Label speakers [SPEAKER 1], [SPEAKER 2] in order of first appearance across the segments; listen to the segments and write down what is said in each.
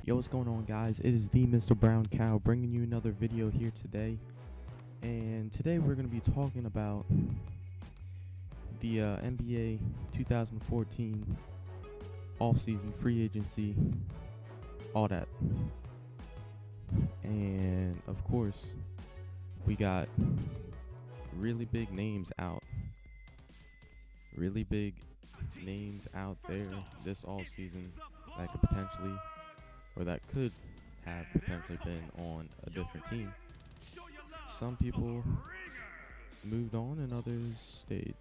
[SPEAKER 1] Yo, what's going on, guys? It is the Mr. Brown Cow bringing you another video here today. And today we're going to be talking about the NBA 2014 offseason free agency, all that. And of course, we got really big names out. Really big names out there this offseason that could potentially, or that could have potentially been on a different team. Some people moved on and others stayed.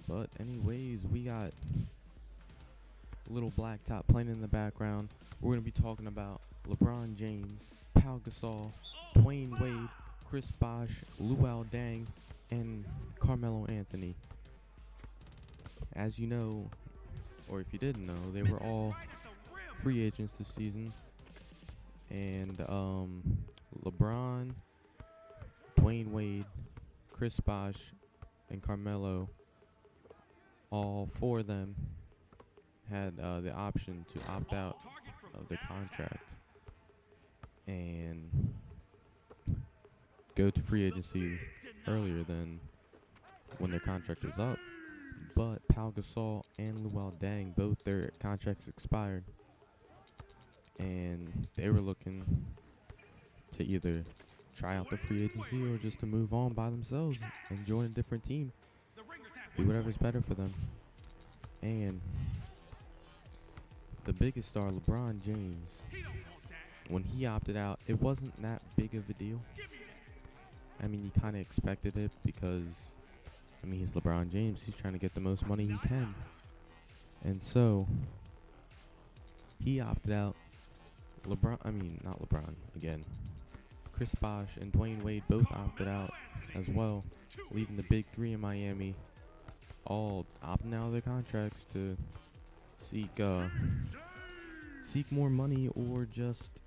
[SPEAKER 1] But anyways, we got Little Black Top playing in the background. We're going to be talking about LeBron James, Pau Gasol, Dwayne Wade, Chris Bosh, Luol Deng, and Carmelo Anthony. As you know, or if you didn't know, they were all free agents this season. And LeBron, Dwayne Wade, Chris Bosh, and Carmelo, all four of them had the option to opt out of their contract and go to free agency earlier than when their contract was up. But Pau Gasol and Luol Deng, both their contracts expired, and they were looking to either try out the free agency or just to move on by themselves and join a different team, do whatever's better for them. And the biggest star, LeBron James, when he opted out, it wasn't that big of a deal. I mean, you kind of expected it because, I mean, he's LeBron James. He's trying to get the most money he can. And so he opted out. Chris Bosh and Dwayne Wade both opted out as well, leaving the big three in Miami all opting out of their contracts to seek more money or just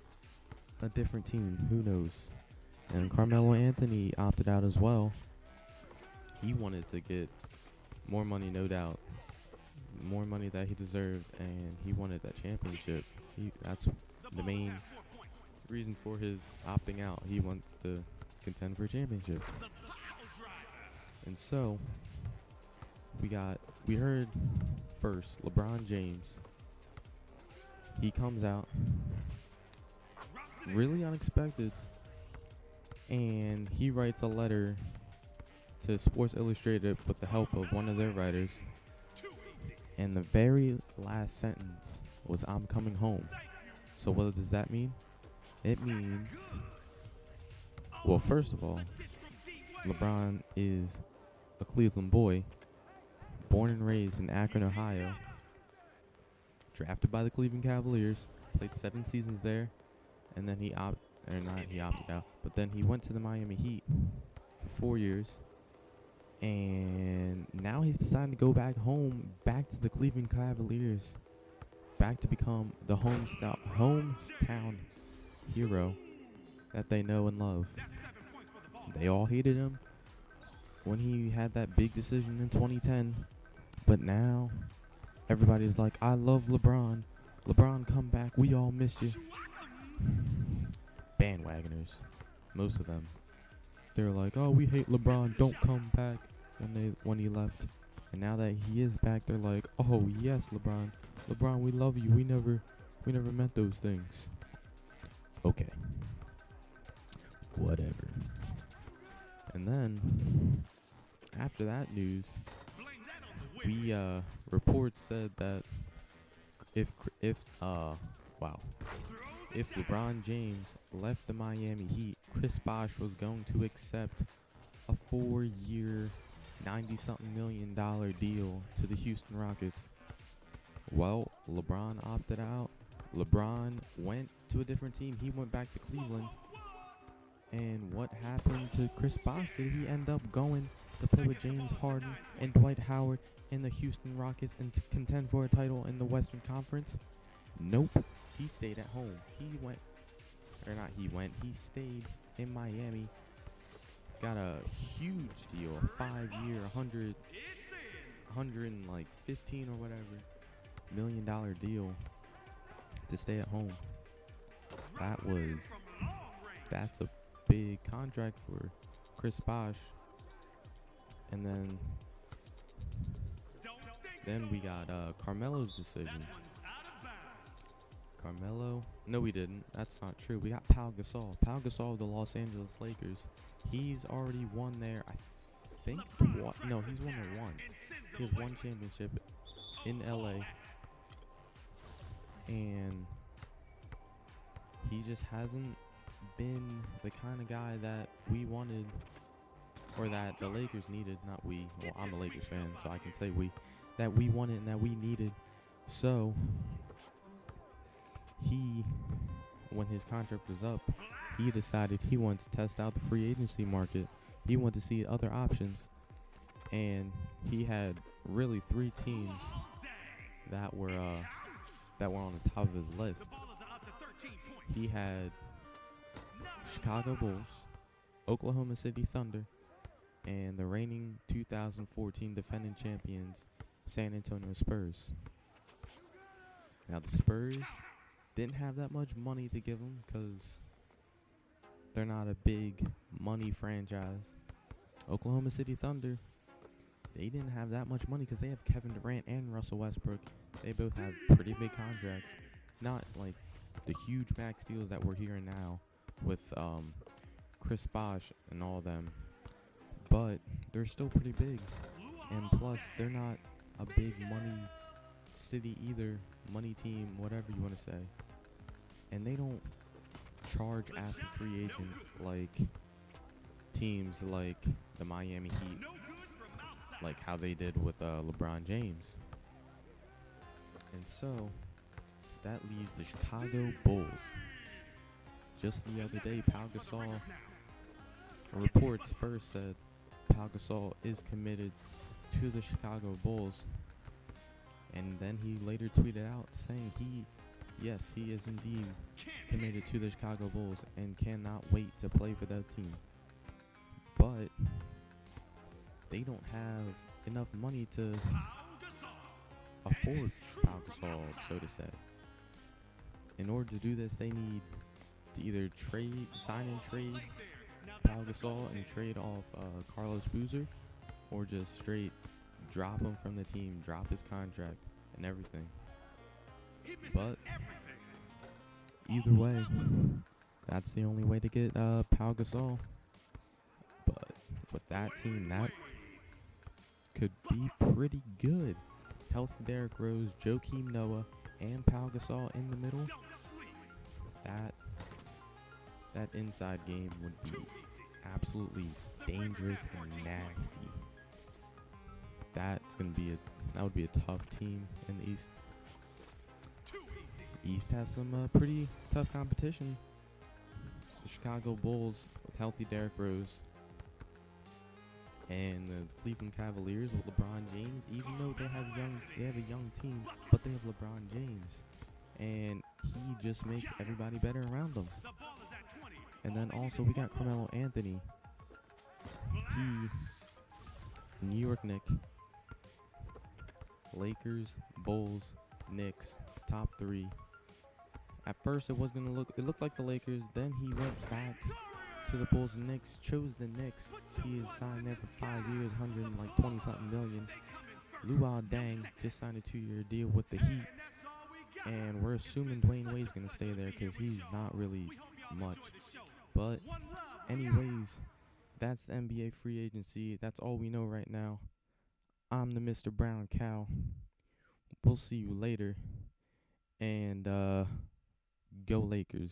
[SPEAKER 1] a different team. Who knows? And Carmelo Anthony opted out as well. He wanted to get more money, no doubt. More money that he deserved, and he wanted that championship. That's the main reason for his opting out. He wants to contend for a championship. And so we heard first LeBron James. He comes out really unexpected, and he writes a letter to Sports Illustrated with the help of one of their writers. And the very last sentence was, "I'm coming home." So what does that mean? It means, well, first of all, LeBron is a Cleveland boy, born and raised in Akron, Ohio, drafted by the Cleveland Cavaliers, played 7 seasons there, and then he opted out, but then he went to the Miami Heat for 4 years. And now he's deciding to go back home, back to the Cleveland Cavaliers, back to become the hometown hero that they know and love. They all hated him when he had that big decision in 2010, but now everybody's like, "I love LeBron. LeBron, come back. We all miss you." Bandwagoners, most of them. They're like, "Oh, we hate LeBron. Don't come back." When he left, and now that he is back, they're like, "Oh yes, LeBron, we love you. We never meant those things." Okay, whatever. And then after that news, reports said that if LeBron James left the Miami Heat, Chris Bosh was going to accept a 4-year, $90-something million deal to the Houston Rockets. Well, LeBron opted out. LeBron went to a different team. He went back to Cleveland. And what happened to Chris Bosh? Did he end up going to play with James Harden and Dwight Howard in the Houston Rockets and to contend for a title in the Western Conference? Nope. He stayed at home. He stayed in Miami. Got a huge deal, a 5-year, 115 or whatever $1 million deal to stay at home. that's a big contract for Chris Bosh. And then we got Carmelo's decision. Carmelo? No, we didn't. That's not true. We got Pau Gasol. Pau Gasol of the Los Angeles Lakers. He's already won there, I think, twice. No, he's won there once. He has one championship in LA. And he just hasn't been the kind of guy that we wanted, or that the Lakers needed. Not we. Well, I'm a Lakers fan, so I can say we. That we wanted and that we needed. So when his contract was up, he decided he wanted to test out the free agency market. He wanted to see other options. And he had really 3 teams that were on the top of his list. He had Chicago Bulls, Oklahoma City Thunder, and the reigning 2014 defending champions, San Antonio Spurs. Now, the Spurs didn't have that much money to give him because they're not a big money franchise. Oklahoma City Thunder, they didn't have that much money because they have Kevin Durant and Russell Westbrook. They both have pretty big contracts. Not like the huge max deals that we're hearing now with Chris Bosh and all them. But they're still pretty big. And plus, they're not a big money city either. Money team, whatever you want to say. And they don't charge after free agents like teams like the Miami Heat, like how they did with LeBron James. And so that leaves the Chicago Bulls. Just the other day, Pau Gasol, reports first said Pau Gasol is committed to the Chicago Bulls. And then he later tweeted out saying he is indeed committed to the Chicago Bulls and cannot wait to play for that team. But they don't have enough money to afford Pau Gasol, so to say. In order to do this, they need to either sign and trade Pau Gasol and trade off Carlos Boozer, or just straight drop him from the team, drop his contract and everything. But either way, that's the only way to get Pau Gasol. But with that team, that could be pretty good. Healthy Derrick Rose, Joakim Noah, and Pau Gasol in the middle. That inside game would be absolutely dangerous and nasty. That would be a tough team in the East. East has some pretty tough competition. The Chicago Bulls with healthy Derrick Rose, and the Cleveland Cavaliers with LeBron James. Even though they have a young team, but they have LeBron James, and he just makes everybody better around them. And then also we got Carmelo Anthony. New York Knicks, Lakers, Bulls, Knicks, top 3. At first it looked like the Lakers. Then he went back to the Bulls and Knicks, chose the Knicks. He is signed there for 5 years, 120-something million. Luol Deng just signed a 2-year deal with the Heat. And we're assuming Dwayne Wade's going to stay there because he's not really much. But anyways, that's the NBA free agency. That's all we know right now. I'm the Mr. Brown Cow. We'll see you later. And go Lakers.